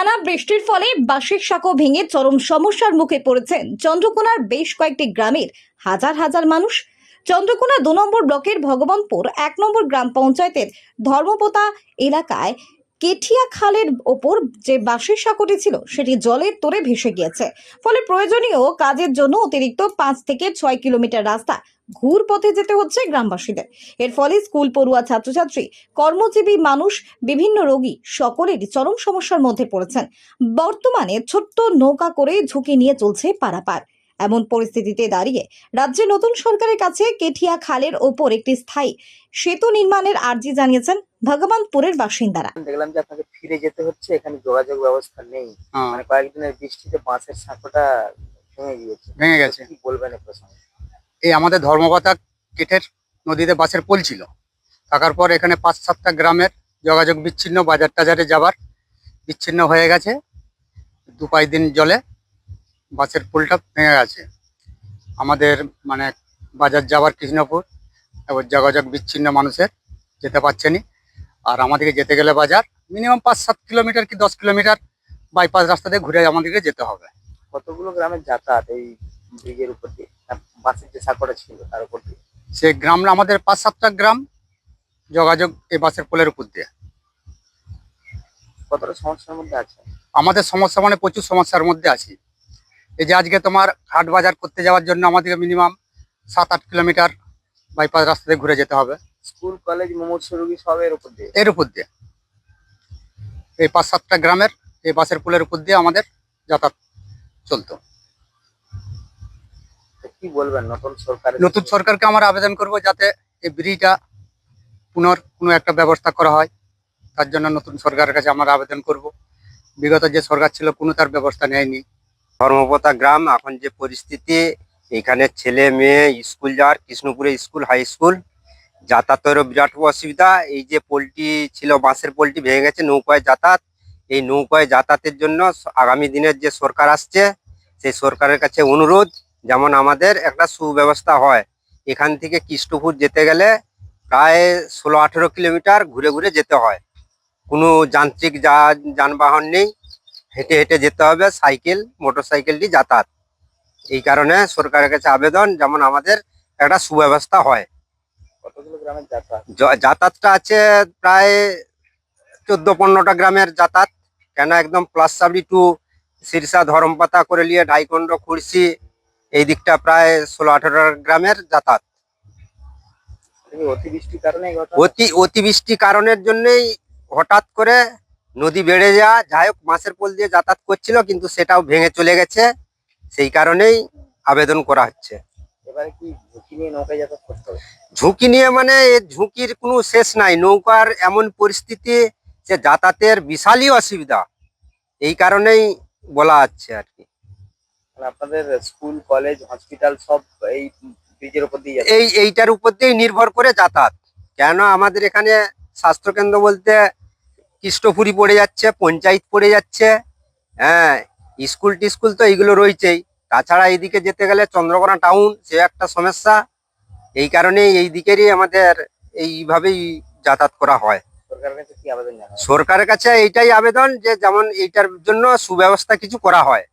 টানা বৃষ্টির ফলে বাঁশের সাঁকো ভেঙে চরম সমস্যার মুখে পড়েছেন চন্দ্রকোনার বেশ কয়েকটি গ্রামের হাজার হাজার মানুষ। চন্দ্রকোনা 2 নম্বর ব্লকের ভগবানপুর 1 নম্বর গ্রাম পঞ্চায়েতের ধর্মপোতা এলাকায় কেঠিয়া খালের ওপর যে বাঁশের সাঁকোটি ছিল সেটি জলের তোড়ে ভেসে গিয়েছে। ফলে প্রয়োজনীয় কাজের জন্য অতিরিক্ত 5 থেকে 6 কিলোমিটার রাস্তা ঘুর পথে যেতে হচ্ছে গ্রামবাসীদের। এর ফলে স্কুল পড়ুয়া ছাত্রছাত্রী, কর্মজীবী মানুষ, বিভিন্ন রোগী সকলেরই চরম সমস্যার মধ্যে পড়েছেন। বর্তমানে ছোট্ট নৌকা করে ঝুঁকি নিয়ে চলছে পারাপার। এমন পরিস্থিতিতে দাঁড়িয়ে রাজ্যে নতুন সরকারের কাছে কেঠিয়া খালের ওপর একটি স্থায়ী সেতু নির্মাণের আর্জি জানিয়েছেন ভগবানপুরের বাসিন্দারা। দেখলাম যে আপনাকে ফিরে যেতে হচ্ছে, এখানে যোগাযোগ ব্যবস্থা নেই। মানে কয়েকদিনের বৃষ্টিতে বাঁশের সাঁকোটা ভেঙে গেছে। কি বলবেন এই প্রসঙ্গে? এই আমাদের ধর্মপাতা কেটের নদীতে বাসের পোল ছিল, থাকার পর এখানে 5-7টা গ্রামের যোগাযোগ বিচ্ছিন্ন, বাজার টাজারে যাবার বিচ্ছিন্ন হয়ে গেছে। 2-5 দিন জলে বাসের পোলটা ভেঙে গেছে। আমাদের মানে বাজার যাবার কৃষ্ণপুর এবার যোগাযোগ বিচ্ছিন্ন, মানুষের যেতে পারছে না। আর আমাদেরকে যেতে গেলে বাজার মিনিমাম 5-7 কিলোমিটার কি 10 কিলোমিটার বাইপাস রাস্তা দিয়ে ঘুরে আমাদেরকে যেতে হবে। কতগুলো গ্রামের যাতায়াত এই ব্রিজের উপর দিয়ে, বাসের যে সাঁকোটা ছিল তার উপর দিয়ে? সে গ্রাম আমাদের 5-7টা গ্রাম যোগাযোগ এই বাসের পোলের উপর দিয়ে। কতটা সমস্যার মধ্যে আছে? আমাদের সমস্যা মানে প্রচুর সমস্যার মধ্যে আছি। এই যে আজকে তোমার হাট বাজার করতে যাওয়ার জন্য আমাদেরকে মিনিমাম 7-8 কিলোমিটার বাইপাস রাস্তা দিয়ে ঘুরে যেতে হবে। স্কুল, কলেজ, মুমূর্ষু রোগী সব এর উপর দিয়ে? এর উপর দিয়ে এই 5-7টা গ্রামের এই বাসের পোলের উপর দিয়ে আমাদের যাতায়াত চলতো। কি বলবেন নতুন সরকারকে আমরা আবেদন করব যাতে এই ব্রিজটা কোনো একটা ব্যবস্থা করা হয়। তার জন্য নতুন সরকারের কাছে আমরা আবেদন করব। বিগত যে সরকার ছিল কোনো তার ব্যবস্থা নেয়নি। ধর্মপোতা গ্রাম এখন যে পরিস্থিতি, এখানে ছেলে মেয়ে স্কুল যাওয়ার, কৃষ্ণপুরে স্কুল, হাই স্কুল, যাতায়াতেরও বিরাট অসুবিধা। এই যে পোলটি ছিল, বাঁশের পোলটি ভেঙে গেছে, নৌকায় যাতায়াত। এই নৌকায় যাতায়াতের জন্য আগামী দিনের যে সরকার আসছে সেই সরকারের কাছে অনুরোধ যেমন আমাদের একটা সুব্যবস্থা হয়। এখান থেকে কৃষ্ণপুর যেতে গেলে প্রায় 16-18 কিলোমিটার ঘুরে ঘুরে যেতে হয়। কোনো যান্ত্রিক যানবাহন নেই, হেঁটে হেঁটে যেতে হবে, সাইকেল মোটরসাইকেলটি যাতায়াত। এই কারণে সরকারের কাছে আবেদন যেমন আমাদের একটা সুব্যবস্থা হয়। কতগুলো গ্রামের যাতায়াত? যাতায়াতটা আছে প্রায় 14-15টা গ্রামের যাতায়াত। কেন একদম প্লাস সাবড়ি টু সিরসা ধরমপাতা করে নিয়ে ঢাইকন্ড, খুরসি, এই দিকটা প্রায় 16-18 গ্রামের যাতায়াত। অতিবৃষ্টির কারণে অতিবৃষ্টি কারণের জন্যই হঠাৎ করে নদী বেড়ে যাওয়া, যাই হোক মাছের পোল দিয়ে যাতায়াত করছিল কিন্তু সেটাও ভেঙে চলে গেছে। সেই কারণেই আবেদন করা হচ্ছে। এবারে কি ঝুঁকি নিয়ে নৌকায় যাতায়াত করতে হবে? ঝুঁকি নিয়ে মানে ঝুঁকির কোনো শেষ নাই। নৌকার এমন পরিস্থিতি যে যাতায়াতের বিশালই অসুবিধা, এই কারণেই বলা হচ্ছে আর কি। আপনাদের স্কুল, কলেজ, হসপিটাল সব এই ব্রিজের উপর দিয়ে এইটার উপর দিয়েই নির্ভর করে যাতায়াত। কেন আমাদের এখানে স্বাস্থ্যকেন্দ্র বলতে কৃষ্ণপুরি পড়ে যাচ্ছে, পঞ্চায়েত পড়ে যাচ্ছে, হ্যাঁ, স্কুল টিস্কুল তো এইগুলো রয়েছেই। তাছাড়া এইদিকে যেতে গেলে চন্দ্রকোনা টাউন, সে একটা সমস্যা। এই কারণেই এই দিকেরই আমাদের এইভাবেই যাতায়াত করা হয়। সরকারের কাছে কি আবেদন জানাবেন? সরকারের কাছে এইটাই আবেদন যে যেমন এইটার জন্য সুব্যবস্থা কিছু করা হয়।